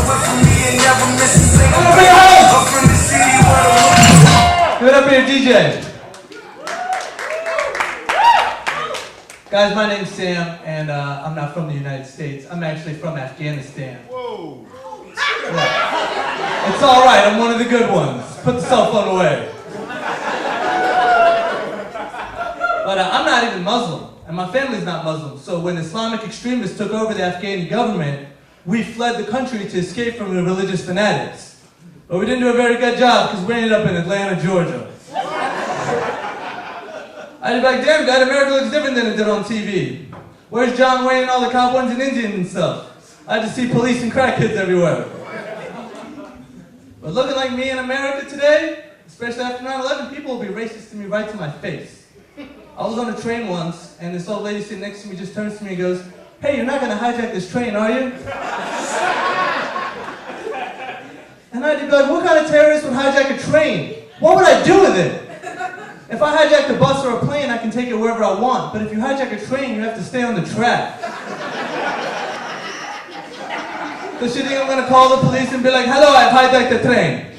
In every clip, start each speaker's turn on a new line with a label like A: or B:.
A: Give it up here, DJ. Guys, my name's Sam, and I'm not from the United States. I'm actually from Afghanistan. Whoa. Yeah. It's all right. I'm one of the good ones. Put the cell phone away. But I'm not even Muslim, and my family's not Muslim. So when Islamic extremists took over the Afghani government, we fled the country to escape from the religious fanatics. But we didn't do a very good job because we ended up in Atlanta, Georgia. I'd be like, damn, Dad, America looks different than it did on TV. Where's John Wayne and all the cowboys and Indians and stuff? I just see police and crackheads everywhere. But looking like me in America today, especially after 9/11, people will be racist to me right to my face. I was on a train once, and this old lady sitting next to me just turns to me and goes, hey, you're not going to hijack this train, are you? And I'd be like, what kind of terrorist would hijack a train? What would I do with it? If I hijack a bus or a plane, I can take it wherever I want. But if you hijack a train, you have to stay on the track. Does she think I'm going to call the police and be like, hello, I've hijacked the train.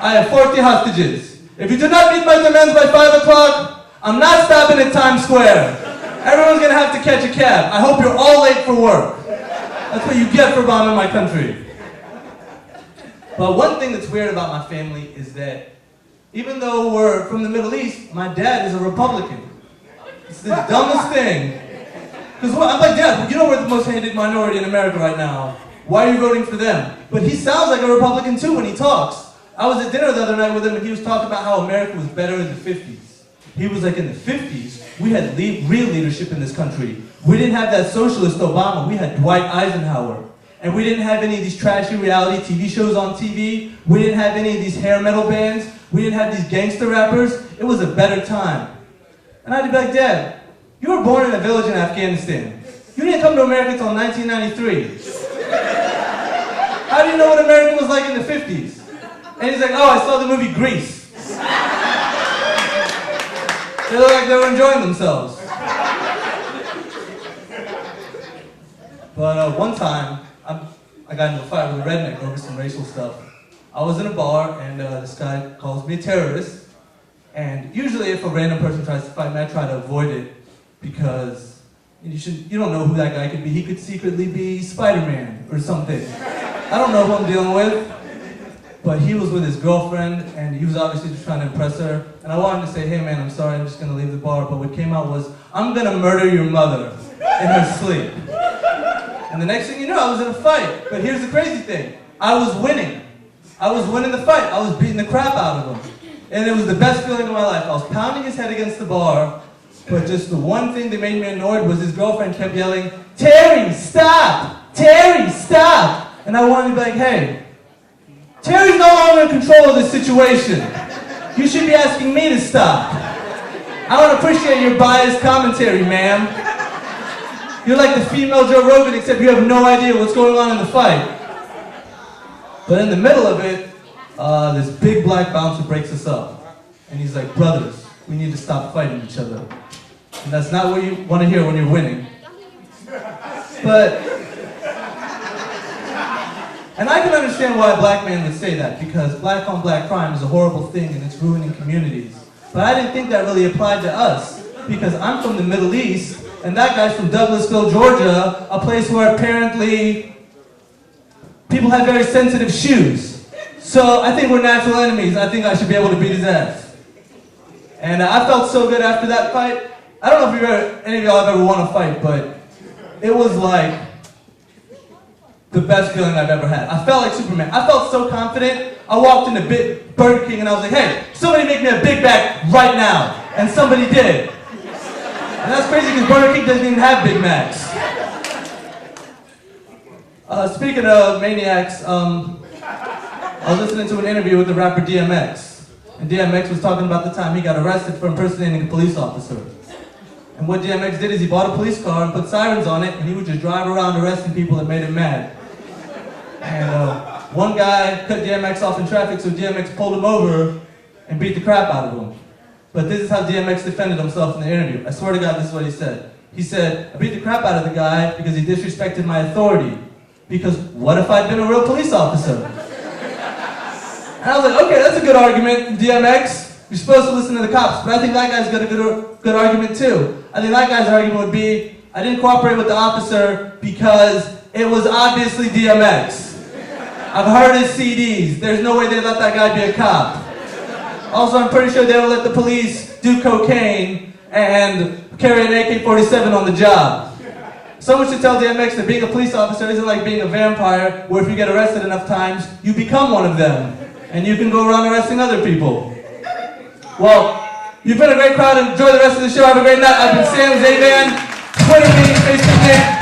A: I have 40 hostages. If you do not meet my demands by 5 o'clock, I'm not stopping at Times Square. Everyone's going to have to catch a cab. I hope you're all late for work. That's what you get for bombing my country. But one thing that's weird about my family is that even though we're from the Middle East, my dad is a Republican. It's the dumbest thing. Because I'm like, Dad, you know we're the most hated minority in America right now. Why are you voting for them? But he sounds like a Republican too when he talks. I was at dinner the other night with him and he was talking about how America was better in the 50s. He was like, in the 50s, we had real leadership in this country. We didn't have that socialist Obama. We had Dwight Eisenhower. And we didn't have any of these trashy reality TV shows on TV. We didn't have any of these hair metal bands. We didn't have these gangster rappers. It was a better time. And I'd be like, Dad, you were born in a village in Afghanistan. You didn't come to America until 1993. How do you know what America was like in the 50s? And he's like, oh, I saw the movie Grease. They look like they were enjoying themselves. But one time, I got into a fight with a redneck over some racial stuff. I was in a bar, and this guy calls me a terrorist. And usually if a random person tries to fight me, I try to avoid it because you don't know who that guy could be. He could secretly be Spider-Man or something. I don't know who I'm dealing with. But he was with his girlfriend, and he was obviously just trying to impress her. And I wanted to say, hey man, I'm sorry, I'm just gonna leave the bar. But what came out was, I'm gonna murder your mother in her sleep. And the next thing you know, I was in a fight. But here's the crazy thing. I was winning. I was winning the fight. I was beating the crap out of him. And it was the best feeling of my life. I was pounding his head against the bar, but just the one thing that made me annoyed was his girlfriend kept yelling, Terry, stop! Terry, stop! And I wanted to be like, hey, Terry's no longer in control of this situation. You should be asking me to stop. I don't appreciate your biased commentary, ma'am. You're like the female Joe Rogan, except you have no idea what's going on in the fight. But in the middle of it, this big black bouncer breaks us up. And he's like, brothers, we need to stop fighting each other. And that's not what you want to hear when you're winning. And I can understand why a black man would say that, because black on black crime is a horrible thing and it's ruining communities. But I didn't think that really applied to us, because I'm from the Middle East, and that guy's from Douglasville, Georgia, a place where apparently people have very sensitive shoes. So I think we're natural enemies. I think I should be able to beat his ass. And I felt so good after that fight. I don't know if any of y'all have ever won a fight, but it was like the best feeling I've ever had. I felt like Superman. I felt so confident. I walked into Burger King and I was like, hey, somebody make me a Big Mac right now. And somebody did. And that's crazy because Burger King doesn't even have Big Macs. Speaking of maniacs, I was listening to an interview with the rapper DMX. And DMX was talking about the time he got arrested for impersonating a police officer. And what DMX did is he bought a police car and put sirens on it, and he would just drive around arresting people that made him mad. And one guy cut DMX off in traffic, so DMX pulled him over and beat the crap out of him. But this is how DMX defended himself in the interview. I swear to God, this is what he said. He said, I beat the crap out of the guy because he disrespected my authority. Because what if I'd been a real police officer? And I was like, okay, that's a good argument, DMX. You're supposed to listen to the cops, but I think that guy's got a good argument too. I think that guy's argument would be, I didn't cooperate with the officer because it was obviously DMX. I've heard his CDs. There's no way they'd let that guy be a cop. Also, I'm pretty sure they would let the police do cocaine and carry an AK-47 on the job. Someone should tell DMX that being a police officer isn't like being a vampire, where if you get arrested enough times, you become one of them, and you can go around arresting other people. Well, you've been a great crowd. Enjoy the rest of the show. Have a great night. I've been Sam Zayvan. Twitter me, Facebook me.